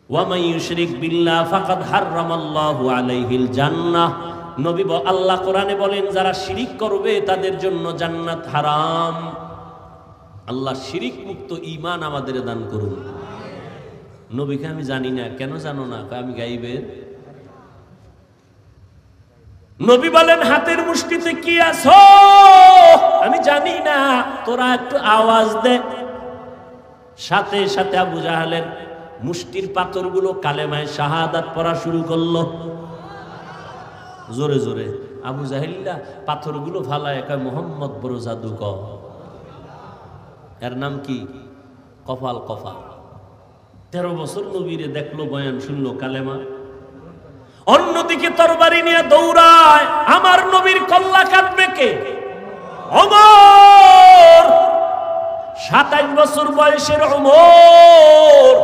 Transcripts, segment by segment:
ওয়া মান ইউশরিক বিল্লাহ ফাকাদ হাররামাল্লাহু আলাইহিল জান্নাহ। নবী আল্লাহ কোরআনে বলেন যারা শিরিক করবে তাদের জন্য জান্নাত হারাম। আল্লাহ শিরিক মুক্ত ঈমান আমাদের দান করুন। নবীকে আমি জানি না, কেন জানো না? আমি গাইবের। নবী বলেন হাতের মুষ্টিতে কি আছো আমি জানি না, তোরা একটু আওয়াজ দে। সাথে সাথে আবু জাহেলের মুষ্টির পাথরগুলো কালেমায়ে শাহাদাত পড়া শুরু করলো জোরে জোরে। আবু জাহেল্লা পাথরগুলো ফালায় কয় মোহাম্মদ বড় জাদুকর। এর নাম কি? কফাল। কফাল 13 বছর নবীরে দেখলো, বয়ান শুনলো, কালেমা। অন্যদিকে তরবারি নিয়ে দৌড়ায়। আমার নবীর কল্লা কাটবে কে? ওমর। 27 বছর বয়সের ওমর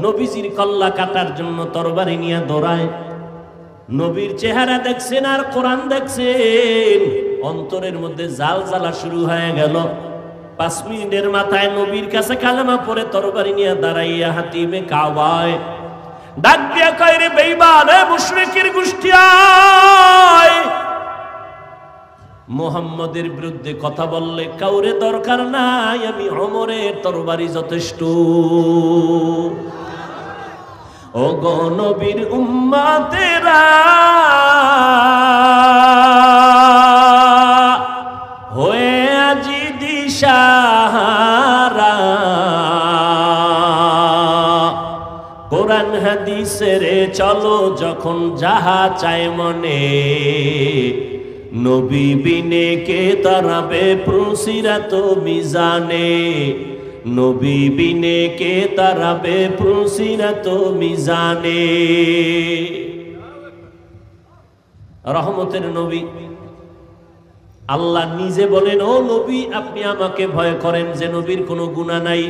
নবীজির কল্লা কাটার জন্য তরবারি নিয়ে দৌড়ায়। নবীর চেহারা দেখছেন আর কোরআন দেখছেন, অন্তরের মধ্যে জাল জ্বালা শুরু হয়ে গেল। 5 মিনিটের মাথায় নবীর কাছে কালেমা পড়ে তরবারি নিয়ে দাঁড়াইয়া হাতিমে কাবায় ডাক দিয়া কয়, রে বেঈমান, এ মুশরিকের গোষ্ঠী, আয় মুহাম্মদের বিরুদ্ধে কথা বললে কাউরে দরকার নাই, আমি ওমরের তরবারি যথেষ্ট। ও গো নবীর উম্মতেরা, হয়ে আজি দিশাহারা, কোরআন হাদিসের চলো যখন যাহা চায় মনে, নবী বিনে কে তারাবে পুরসিরাত মিজানে, নবী বিনে কে তারাবে পুরসিরাত মিজানে। রহমতের নবী আল্লাহ নিজে বলেন, ও নবী আপনি আমাকে ভয় করেন যে নবীর কোনো গুনাহ নাই।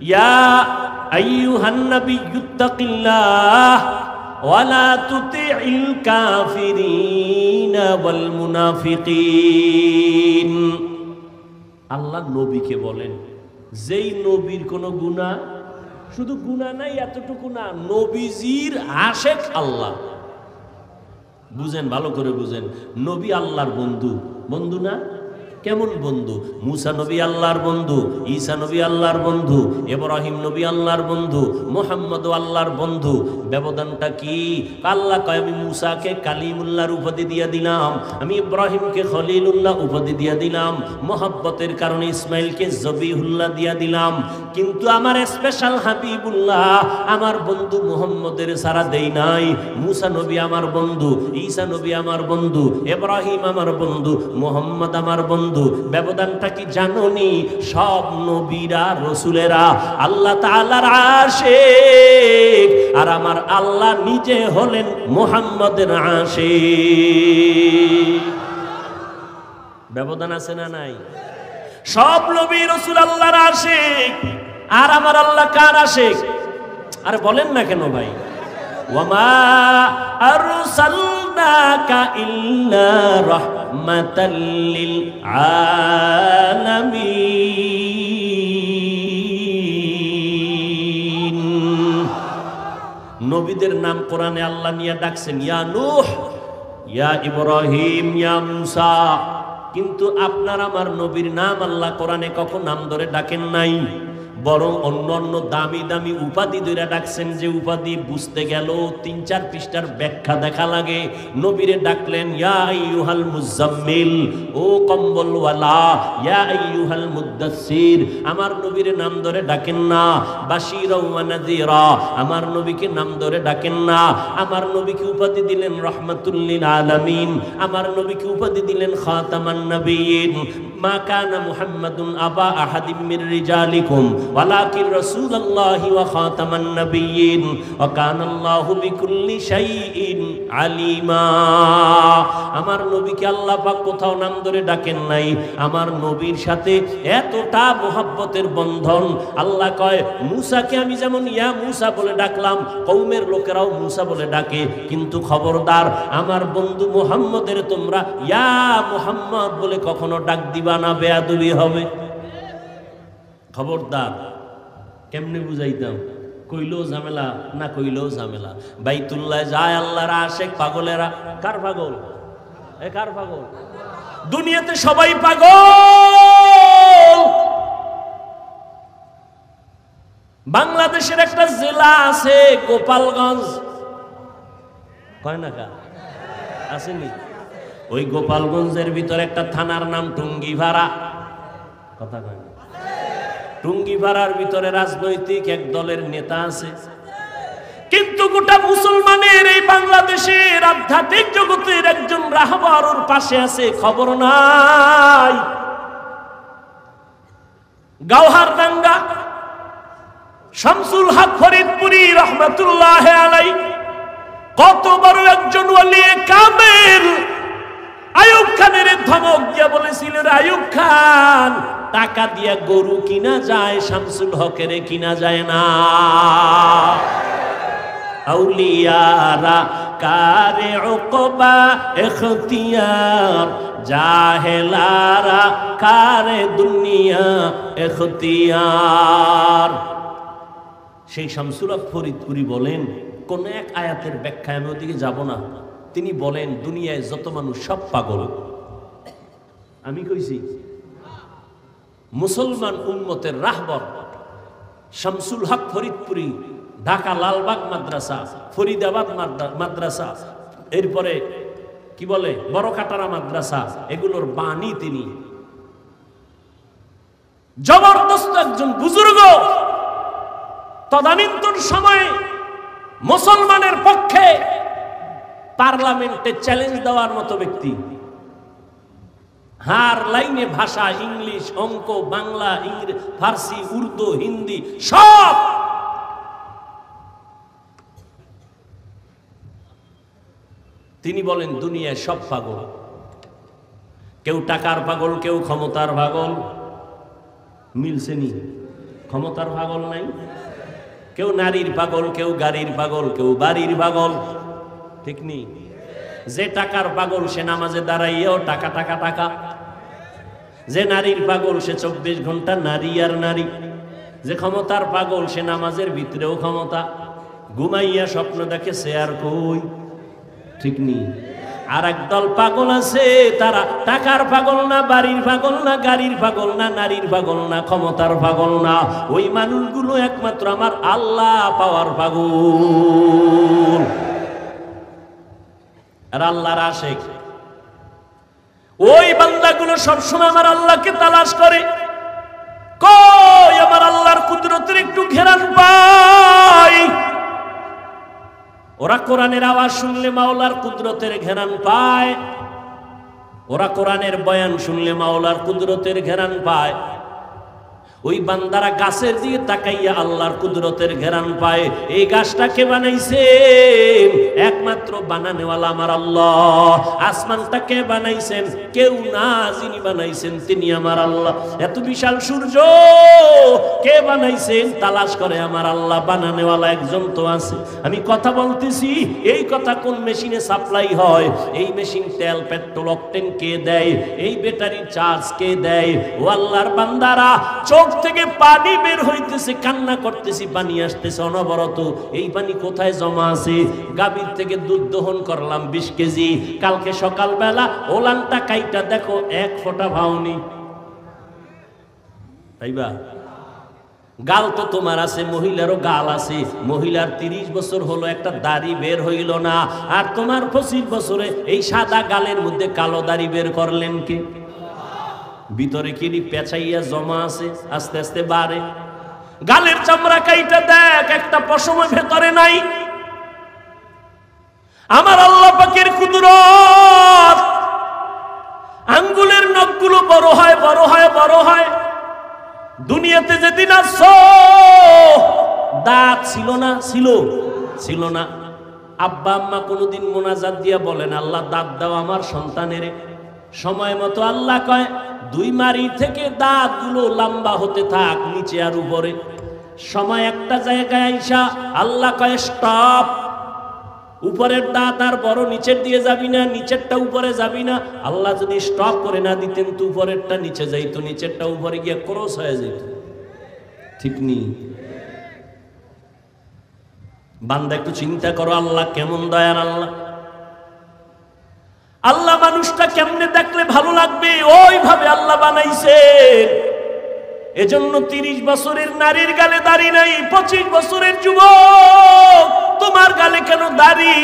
ইয়া আইয়ুহান নাবিয়্যুত্তাকিল্লাহ ওয়ালা তুতিইল কাফিরিনা ওয়াল মুনাফিকিন। আল্লাহ নবীকে বলেন, যেই নবীর কোনো গুনাহ, শুধু গুনাহ নাই এতটুকু না, নবীজির আশেক আল্লাহ। বুঝেন, ভালো করে বুঝেন, নবী আল্লাহর বন্ধু। বন্ধু না? কেমন বন্ধু? মুসা নবী আল্লাহর বন্ধু, ঈসা নবী আল্লাহর বন্ধু, ইব্রাহিম নবী আল্লাহর বন্ধু, মুহাম্মদ আল্লাহর বন্ধু। ব্যবধানটা কি? আল্লাহ কয়, আমি মুসাকে কালিমুল্লাহর উপাধি দিয়ে দিলাম, আমি ইব্রাহিমকে খলিলুল্লাহ উপাধি দিয়ে দিলাম, মোহাব্বতের কারণে ইসমাইলকে জবিহুল্লাহ দিয়ে দিলাম, কিন্তু আমার স্পেশাল হাবিবুল্লাহ আমার বন্ধু মুহাম্মদের সারা দেই নাই। মুসা নবী আমার বন্ধু, ঈসা নবী আমার বন্ধু, ইব্রাহিম আমার বন্ধু, মুহাম্মদ আমার বন্ধু। ব্যবধানটা কি জানোনি? সব নবীরা রাসূলেরা আল্লাহ তাআলার আশিক, আর আমার আল্লাহ নিজে হলেন মুহাম্মদের আশিক। ব্যবধান আছে না নাই? সব নবী রাসূল আল্লাহর আশিক, আর আমার আল্লাহ কার আশিক? আরে বলেন না কেন ভাই? ওয়ামা আরসালনাকা ইল্লা রাহমাতাল লিল আলামিন। নবীদের নাম কোরআনে আল্লাহ নিয়ে ডাকছেন, ইয়া নূহ, ইয়া ইব্রাহিম, ইয়া মুসা, কিন্তু আপনার আমার নবীর নাম আল্লাহ কোরআনে কখন নাম ধরে ডাকেন নাই, বরং অন্য অন্য দামি দামি উপাধি ধরে ডাকছেন, যে উপাধি বুঝতে গেল 3-4 পৃষ্ঠার ব্যাখ্যা দেখা লাগে। নবীরে ডাকলেন ইয়া আইয়ুহাল মুজাম্মিল, ও কম্বলওয়ালা, ইয়া আইয়ুহাল মুদ্দাসসির। আমার নবীরে নাম ধরে ডাকেন না। বাশীরা ওয়া নাযীরা, আমার নবীকে নাম ধরে ডাকেন না। আমার নবীকে উপাধি দিলেন রাহমাতুল লিল আলামিন, আমার নবীকে উপাধি দিলেন খাতামান নবিয়্যিন। মা কানা মুহাম্মাদুন আবা আহাদিম মির রিজালিকুম ওয়ালাকিন রাসূলুল্লাহি ওয়া খাতামান নাবিয়্যিন ওয়া কানাল্লাহু বিকুল্লি শাইইন আলিমা। আমার নবীকে আল্লাহ পাক কোথাও নাম ধরে ডাকেন নাই। আমার নবীর সাথে এতটা মোহাব্বতের বন্ধন, আল্লাহ কয় মুসাকে আমি যেমন ইয়া মুসা বলে ডাকলাম, কওমের লোকেরাও মুসা বলে ডাকে, কিন্তু খবরদার আমার বন্ধু মুহাম্মদের তোমরা ইয়া মুহাম্মদ বলে কখনো ডাক দিবা না, বেয়াদবি হবে। খবরদার। কেমনে বুঝাইতাম? কইলেও ঝামেলা, না কইলেও ঝামেলা। বাইতুল্লাহ যায় আল্লাহর আশেক পাগলেরা। কার পাগল? কার পাগল? দুনিয়াতে সবাই পাগল। বাংলাদেশের একটা জেলা আছে গোপালগঞ্জ, কয় না কা আসেনি? ওই গোপালগঞ্জের ভিতরে একটা থানার নাম টুঙ্গিপাড়া, কথা কয় না? টুঙ্গিপাড়ার ভিতরে রাজনৈতিক এক দলের নেতা আছে, কিন্তু গোটা মুসলমানের এই বাংলাদেশের আধ্যাত্মিক জগতের একজন রাহবার ওর পাশে আছে, খবর নাই। গাওহারডাঙ্গা শামসুল হক ফরিদপুরি রহমাতুল্লাহ আলাইহি কত বড় একজন ওলি কামেল। আইয়ুব খানের ধমক দিয়া বলেছিল, আইয়ুব খান টাকা দিয়া গরু কিনা যায়, শামসুল হকের কিনা যায় না। আউলিয়ারা কারে উকবা ইখতিয়ার, জাহেলারা কারে দুনিয়া ইখতিয়ার। সেই শামসুল হক ফরিদপুরি বলেন, কোন এক আয়াতের ব্যাখ্যায় আমি ওদিকে যাব না, তিনি বলেন দুনিয়ায় যত মানুষ সব পাগল। আমি কইছি মুসলমান উম্মতের রাহবর শামসুল হক ফরিদপুরি, ঢাকা লালবাগ মাদ্রাসা, ফরিদাবাদ মাদ্রাসা, এরপরে কি বলে বড় কাটারা মাদ্রাসা, এগুলোর বাণী তিনি। জবরদস্ত একজন বুজুর্গ, তদানীন্তন সময়ে মুসলমানের পক্ষে পার্লামেন্টে চ্যালেঞ্জ দেওয়ার মতো ব্যক্তি। হার লাইনে ভাষা, ইংলিশ, অঙ্ক, বাংলা, ফার্সি, উর্দু, হিন্দি সব। তিনি বলেন দুনিয়ায় সব পাগল, কেউ টাকার পাগল, কেউ ক্ষমতার পাগল। মিলছে নি? ক্ষমতার পাগল নাই, কেউ নারীর পাগল, কেউ গাড়ির পাগল, কেউ বাড়ির পাগল, ঠিক নেই? যে টাকার পাগল সে নামাজে দাঁড়াইয়াও টাকা টাকা টাকা, যে নারীর পাগল সে 24 ঘন্টা নারী আর নারী, যে ক্ষমতার পাগল সে নামাজের ভিতরেও ক্ষমতা, ঘুমাইয়া স্বপ্ন দেখে সে আর কই, ঠিক নেই? আর একদল পাগল আছে, তারা টাকার পাগল না, বাড়ির পাগল না, গাড়ির পাগল না, নারীর পাগল না, ক্ষমতার পাগল না। ওই মানুষগুলো একমাত্র আমার আল্লাহ পাওয়ার পাগল। আর আল্লাহর আশিক ওই বান্দাগুলো সবসময় আমার আল্লাহকে তালাশ করে, কই আমার আল্লাহর কুদরতের একটু ঘেরান পাই। ওরা কোরআনের আওয়াজ শুনলে মাওলার কুদরতের ঘেরান পায়, ওরা কোরআনের বয়ান শুনলে মাওলার কুদরতের ঘেরান পায়। ওই বান্দারা গাছের দিকে তাকাইয়া আল্লাহর কুদরতের ঘেরান পায়। এই গাছটা কে বানাইছেন? একমাত্র বানানেওয়ালা আমার আল্লাহ। আসমানটা কে বানাইছেন? কেউ না, যিনি বানাইছেন তিনি আমার আল্লাহ। এত বিশাল সূর্য কে বানাইছেন? তালাশ করে আমার আল্লাহ। বানানেওয়ালা একজন তো আছে। আমি কথা বলতেছি, এই কথা কোন মেশিনে সাপ্লাই হয়? এই মেশিন তেল, পেট্রোল, অকটেন কে দেয়? এই ব্যাটারি চার্জ কে দেয়? ও আল্লাহর বান্দারা, চোখ থেকে পানি বের হইতেছে, কান্না করতেছি, পানি আসতেছে অনবরত। এই পানি কোথায় জমা আছে? গাভীর থেকে দুধ দহন করলাম 20 কেজি, কালকে সকালবেলা ওলানটা কাইটা দেখো 1 ফোঁটা ভাওনি। তাইবা গাল তো তোমার আছে, মহিলারও গাল আছে। মহিলার 30 বছর হলো একটা দাড়ি বের হইল না, আর তোমার 25 বছরে এই সাদা গালের মধ্যে কালো দাড়ি বের করলেন কে? ভিতরে কি পেঁচাইয়া জমা আছে, আস্তে আস্তে বাড়ে। গালের চামড়া কাইটা দেখ, একটা পশম ভেতরে নাই। আমার আল্লাহ পাকের কুদরত, আঙ্গুলের নখগুলো বড় হয়, বড় হয়, বড় হয়। দুনিয়াতে যেদিন আসছো দাঁত ছিল না, ছিল না। আব্বা আম্মা কোনোদিন মোনাজাত দিয়া বলেন, আল্লাহ দাঁত দাও আমার সন্তানের। সময় মতো আল্লাহ কয় 2 মারি থেকে দাঁতগুলো লম্বা হতে থাক, নিচে আর উপরে। সময় একটা জায়গায় আইসা আল্লাহ কয় স্টপ, উপরের দাঁত আর বড়, নিচের দিয়ে যাবি না, নিচেরটা উপরে যাবি না। আল্লাহ যদি স্টপ করে না দিতেন তো উপরেরটা নিচে যাইতো, নিচেরটা উপরে গিয়ে ক্রস হয়ে যেত, ঠিক নেই? বান্দা একটু চিন্তা করো, আল্লাহ কেমন দয়ার আল্লাহ। আল্লাহ মানুষটা কেমনে দেখলে ভালো লাগবে ওইভাবে আল্লাহ বানাইছে। এজন্য 30 বছরের নারীর গালে দাড়ি নাই, 25 বছরের যুবক তোমার গালে কেন দাড়ি?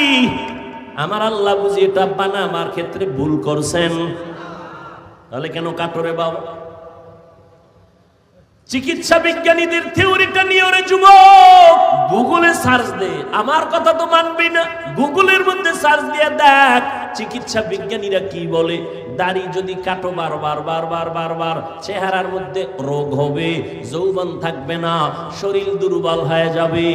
আমার আল্লাহ বুঝি এটা বানাবার ক্ষেত্রে ভুল করছেন, তাহলে কেন কাটরে বাবা? চিকিৎসা বিজ্ঞানীদের থিওরিটা নিয়ে ওরে যুবক গুগলে সার্চ দে, আমার কথা তো মানবি না, গুগলের মধ্যে সার্চ দিয়ে দেখ চিকিৎসা বিজ্ঞানীরা কি বলে। দাড়ি যদি কাটো বারবার বারবার বারবার, চেহারার মধ্যে রোগ হবে, যৌবন থাকবে না, শরীর দুর্বল হয়ে যাবে,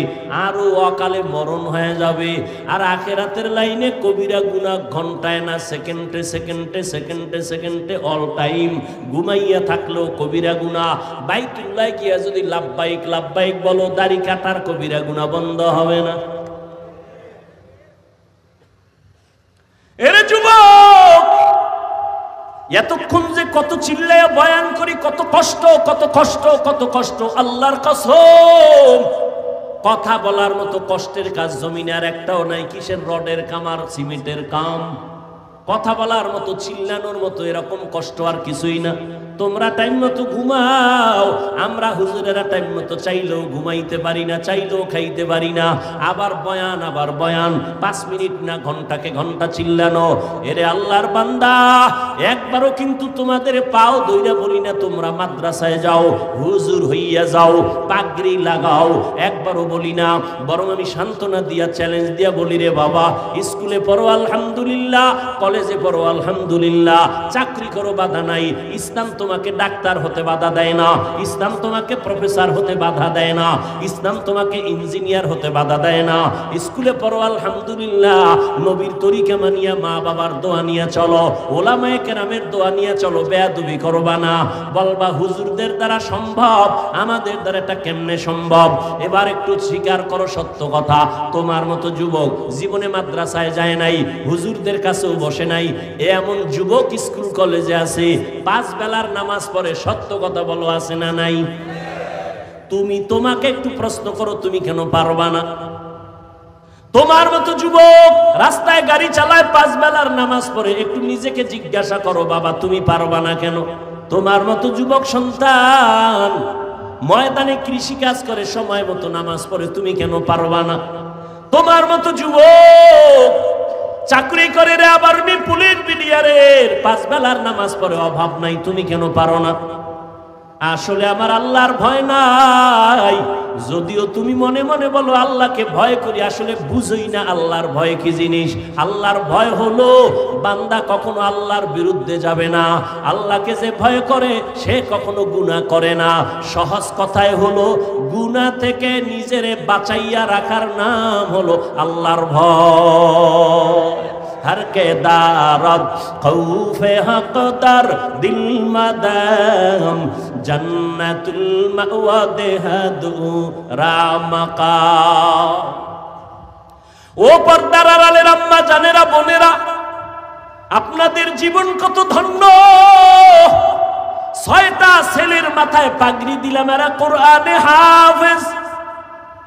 আরো অকালে মরণ হয়ে যাবে। আর আখেরাতের লাইনে কবিরা গুনাহ ঘন্টায় না সেকেন্ডে সেকেন্ডে সেকেন্ডে সেকেন্ডে অল টাইম। ঘুমাইয়া থাকলেও কবিরা গুনাহ। বাইতুল্লাহ গিয়া যদি লাব্বাইক লাব্বাইক বলো, দাড়ি কাটার কবিরা গুনাহ বন্ধ হবে না। এরে যুবক, এতক্ষণ যে কত চিল্লায়া বয়ান করি, কত কষ্ট কত কষ্ট কত কষ্ট, আল্লাহর কসম কথা বলার মতো কষ্টের কাজ জমিনে আর একটাও নাই। কিসের রডের কাম আর সিমেন্টের কাম? কথা বলার মতো, চিল্লানোর মতো এরকম কষ্ট আর কিছুই না। তোমরা টাইম মতো ঘুমাও, আমরা হুজুরেরা টাইম মতো চাইলেও ঘুমাইতে পারি না, চাইলেও খাইতে পারি না। আবার বয়ান আবার বয়ান, 5 মিনিট না ঘন্টাকে ঘন্টা চিল্লানো। এরে আল্লাহর বান্দা, একবারও কিন্তু তোমাদের পাও দইরা বলি না তোমরা মাদ্রাসায় যাও, হুজুর হইয়া যাও, পাগড়ি লাগাও, একবারও বলি না। বরং আমি সান্ত্বনা দিয়া চ্যালেঞ্জ দিয়া বলি, রে বাবা স্কুলে পড়ো আলহামদুলিল্লাহ, কলেজে পড়ো আলহামদুলিল্লাহ, চাকরি করো বাধা নাই। ইসলাম তোমাকে ডাক্তার হতে বাধা দেয় না, ইসলাম তোমাকে প্রফেসর হতে বাধা দেয় না, ইসলাম তোমাকে ইঞ্জিনিয়ার হতে বাধা দেয় না। স্কুলে পড়ো আলহামদুলিল্লাহ, নবীর তরিকা মানিয়া মা বাবার দোয়া নিয়ে চলো, ওলামায়ে কেরামের দোয়া নিয়ে চলো, বেয়াদবি করবা না। বলবা হুজুরদের দ্বারা সম্ভব, আমাদের দ্বারা এটা কেমনে সম্ভব? এবার একটু স্বীকার করো সত্য কথা, তোমার মতো যুবক জীবনে মাদ্রাসায় যায় নাই, হুজুরদের কাছেও বসে নাই, এমন যুবক স্কুল কলেজে আছে, 5 বেলার নামাজ পড়ে। সত্য কথা বলো, আছে না নাই? তোমাকে একটু প্রশ্ন করো, তুমি কেন পারবা না? তোমার মতো যুবক রাস্তায় গাড়ি চালায়, 5 বেলার নামাজ পড়ে, একটু নিজেকে জিজ্ঞাসা করো বাবা তুমি পারবা না কেন? তোমার মতো যুবক সন্তান ময়দানে কৃষি কাজ করে, সময় মতো নামাজ পড়ে, তুমি কেন পারবা না? তোমার মতো যুবক চাকরি করে রে, আবার পুলিশ বিডিআরের, 5 বেলার নামাজ পড়ে, অভাব নাই, তুমি কেন পারো না? আসলে আমার আল্লাহর ভয় নাই। যদিও তুমি মনে মনে বলো আল্লাহকে ভয় করি, আসলে বুঝই না আল্লাহর ভয় কি জিনিস। আল্লাহর ভয় হলো বান্দা কখনো আল্লাহর বিরুদ্ধে যাবে না। আল্লাহকে যে ভয় করে সে কখনো গুনাহ করে না। সহজ কথায় হলো গুনাহ থেকে নিজেরে বাঁচাইয়া রাখার নাম হলো আল্লাহর ভয়। हर के दारद खौफे हक़दार दिल मदाम जन्नतुल मअवा देहदु रामका। ও পর্দার আড়ালের আম্মা জানেরা বোনেরা, আপনাদের জীবন কত ধন্য। 6টা ছেলের মাথায় পাগড়ি দিলাম, এরা কোরআনে হাফেজ।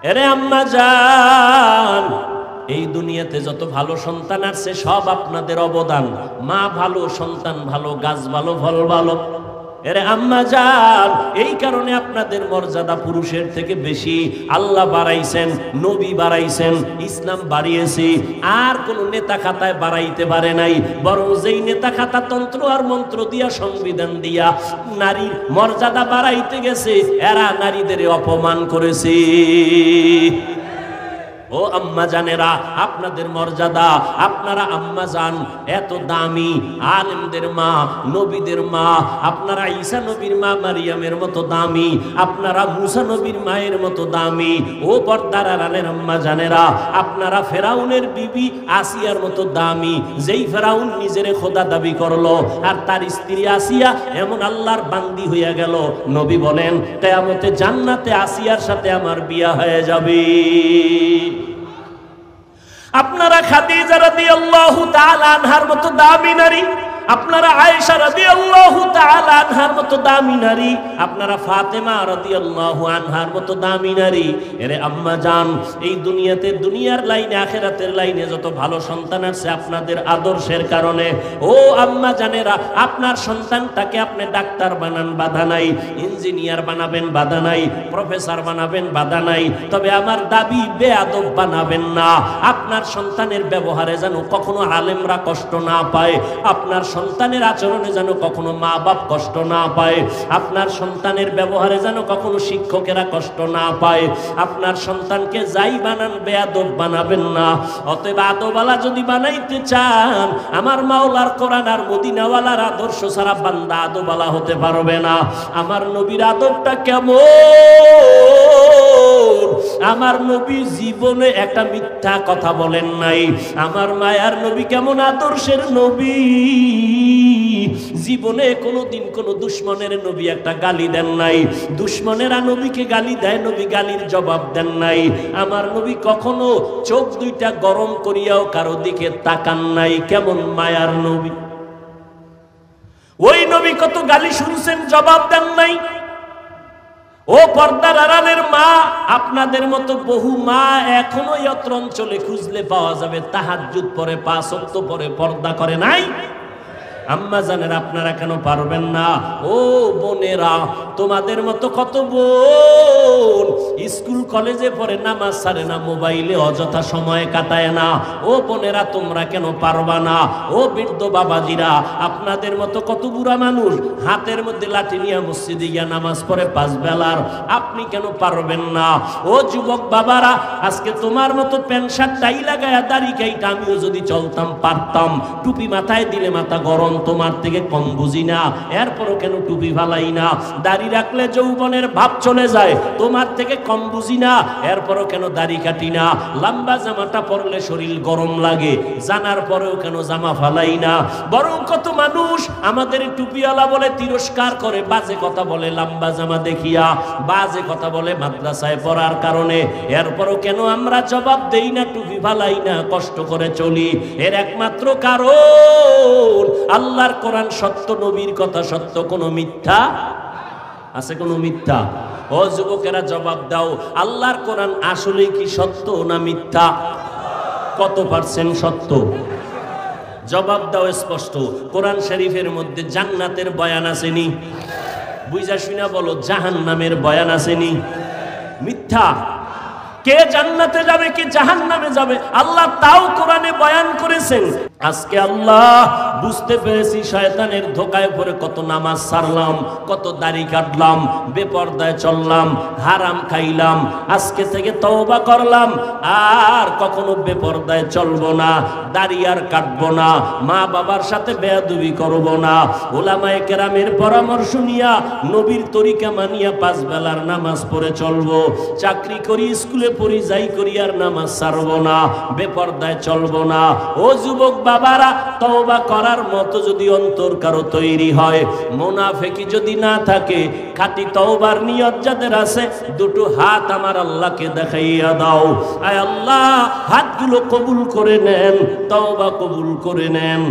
এরে আম্মা জান, এই দুনিয়াতে যত ভালো সন্তান আছে সব আপনাদের অবদান। মা ভালো, সন্তান ভালো, গাছ ভালো, ফল ভালো। এরে আম্মা জান, এই কারণে আপনাদের মর্যাদা পুরুষের থেকে বেশি। আল্লাহ বাড়াইছেন, নবী বাড়াইছেন, ইসলাম বাড়িয়েছে। আর কোন নেতা খাতায় বাড়াইতে পারে নাই। বরং যেই নেতা খাতা তন্ত্র আর মন্ত্র দিয়া, সংবিধান দিয়া নারীর মর্যাদা বাড়াইতে গেছে, এরা নারীদের অপমান করেছে। ও আম্মা জানেরা, আপনাদের মর্যাদা, আপনারা আম্মা জান এত দামি, আলেমদের মা, নবীদের মা। আপনারা ঈসা নবীর মা মারিয়ামের মতো দামি, আপনারা মুসা নবীর মায়ের মতো দামি। ও পর্দার আড়ালের আম্মা জানেরা, আপনারা ফেরাউনের বিবি আসিয়ার মতো দামি। যেই ফেরাউন নিজেরে খোদা দাবি করলো, আর তার স্ত্রী আসিয়া এমন আল্লাহর বান্দি হইয়া গেল, নবী বলেন কিয়ামতে জান্নাতে আসিয়ার সাথে আমার বিয়া হয়ে যাবে। আপনারা খাদিজা রাদিয়াল্লাহু তাআলা আনহার মতো দামি নারী, আপনারা আয়েশা রাদিয়াল্লাহু তাআলা আনহার মতো দামি নারী, আপনারা ফাতেমা রাদিয়াল্লাহু আনহার মতো দামি নারী। এরে আম্মা জান, এই দুনিয়াতে, দুনিয়ার লাইনে আখিরাতের লাইনে যত ভালো সন্তান আছে আপনাদের আদর্শের কারণে। ও আম্মা জানেরা, আপনার সন্তানটাকে আপনি ডাক্তার বানান, বাধা নাই। ইঞ্জিনিয়ার বানাবেন, বাধা নাই। প্রফেসর বানাবেন, বাধা নাই। তবে আমার দাবি, বেয়াদব বানাবেন না। আপনার সন্তানের ব্যবহারে যেন কখনো আলেমরা কষ্ট না পায়, আপনার সন্তানের আচরণে যেন কখনো মা বাপ কষ্ট না পায়, আপনার সন্তানের ব্যবহারে যেন কখনো শিক্ষকেরা কষ্ট না পায়। আপনার সন্তানকে যাই বানান, বেয়াদব বানাবেন না। অতএব আদবওয়ালা যদি বানাইতে চান, আমার মাওলার কোরআন আর মদিনাওয়ালার আদর্শ ছাড়া বান্দা আদবওয়ালা হতে পারবে না। আমার নবীর আদবটা কেমন? আমার নবী জীবনে একটা মিথ্যা কথা বলেন নাই। আমার মায়ার নবী কেমন আদর্শের নবী, জীবনে কোনোদিন কোনো দুশ্মনের নবী একটা গালি দেন নাই। দুশ্মনেরা নবীকে গালি দেয়, নবী গালির জবাব দেন নাই। আমার নবী কখনো চোখ দুইটা গরম করিয়াও কারো দিকে তাকান নাই। কেমন মায়ার নবী! ওই নবী কত গালি শুনছেন, জবাব দেন নাই। ও পর্দার আড়ালের মা, আপনাদের মতো বহু মা এখনো অত্র অঞ্চলে খুঁজলে পাওয়া যাবে, তাহাজ্জুদ পরে, 5 ওয়াক্ত পরে, পর্দা করে নাই। আম্মা জানেন, আপনারা কেন পারবেন না? ও বোনেরা, তোমাদের মতো কত বোন স্কুল কলেজে পড়ে, নামাজ ছাড়ে না, মোবাইলে অযথা সময় কাটায় না। ও বোনেরা, তোমরা কেন পারবা না? ও বৃদ্ধ বাবাজিরা, আপনাদের মতো কত বুড়া মানুষ হাতের মধ্যে লাঠি নিয়ে মসজিদে গিয়া নামাজ পড়ে 5 বেলার, আপনি কেন পারবেন না? ও যুবক বাবারা, আজকে তোমার মতো প্যান্ট শার্ট টাই লাগায়া দাড়ি কাইটা আমিও যদি চলতাম পারতাম। টুপি মাথায় দিলে মাথা গরম, তোমার থেকে কম বুঝি না, এরপরও কেন টুপি ফালাই না? দাড়ি রাখলে যৌবনের ভাব চলে যায়, তোমার থেকে কম বুঝি না, এরপরও কেন দাড়ি কাটি না? লম্বা জামাটা পরলে শরীর গরম লাগে, জানার পরেও কেন জামা ফালাই না? বরং কত মানুষ আমাদের টুপিওয়ালা বলে তিরস্কার করে, বাজে কথা বলে লম্বা জামা দেখিয়া, বাজে কথা বলে মাদ্রাসায় পড়ার কারণে, এরপরও কেন আমরা জবাব দেই না, টুপি ফালাই না, কষ্ট করে চলি? এর একমাত্র কারণ, আল্লাহর কোরআন সত্য, নবীর কথা সত্য, কোনো মিথ্যা আছে? কোনো মিথ্যা? ও যুবকেরা, জবাব দাও, আল্লাহর কোরআন আসলে কি সত্য না মিথ্যা? কত পার্সেন্ট সত্য? জবাব দাও স্পষ্ট। কোরআন শরীফের মধ্যে জান্নাতের বয়ান আসেনি? বুঝা শুনা বলো, জাহান্নামের বয়ান আসেনি? মিথ্যা। কে জান্নাতে যাবে, কে জাহান্নামে যাবে, আল্লাহ তাও কোরআনে বয়ান করেছেন। আজকে আল্লাহ বুঝতে পেরেছি, শয়তানের ধোকায় পড়ে কত নামাজ ছাড়লাম, কত দাড়ি কাটলাম, বেপরদায় চললাম, হারাম খাইলাম। আজকে থেকে তওবা করলাম, আর কখনো বেপরদায় চলবো না, দাড়ি আর কাটবো না, মা বাবার সাথে বেয়াদবি করব না। ওলামায়ে কেরামের পরামর্শ নিয়া, নবীর তরিকা মানিয়া 5 বেলার নামাজ পড়ে চলবো। চাকরি করি, স্কুলে পড়ি, যাই করি, আর নামাজ ছাড়বো না, বেপরদায় চলবো না। ও যুবক বাবারা, তওবা করার মতো যদি অন্তর কারো তৈরি হয়, মুনাফিকি যদি না থাকে, খাঁটি তওবার নিয়ত যাদের আছে, দুটো হাত আমার আল্লাহকে দেখাইয়া দাও। আয় আল্লাহ, হাতগুলো কবুল করে নেন, তওবা কবুল করে নেন।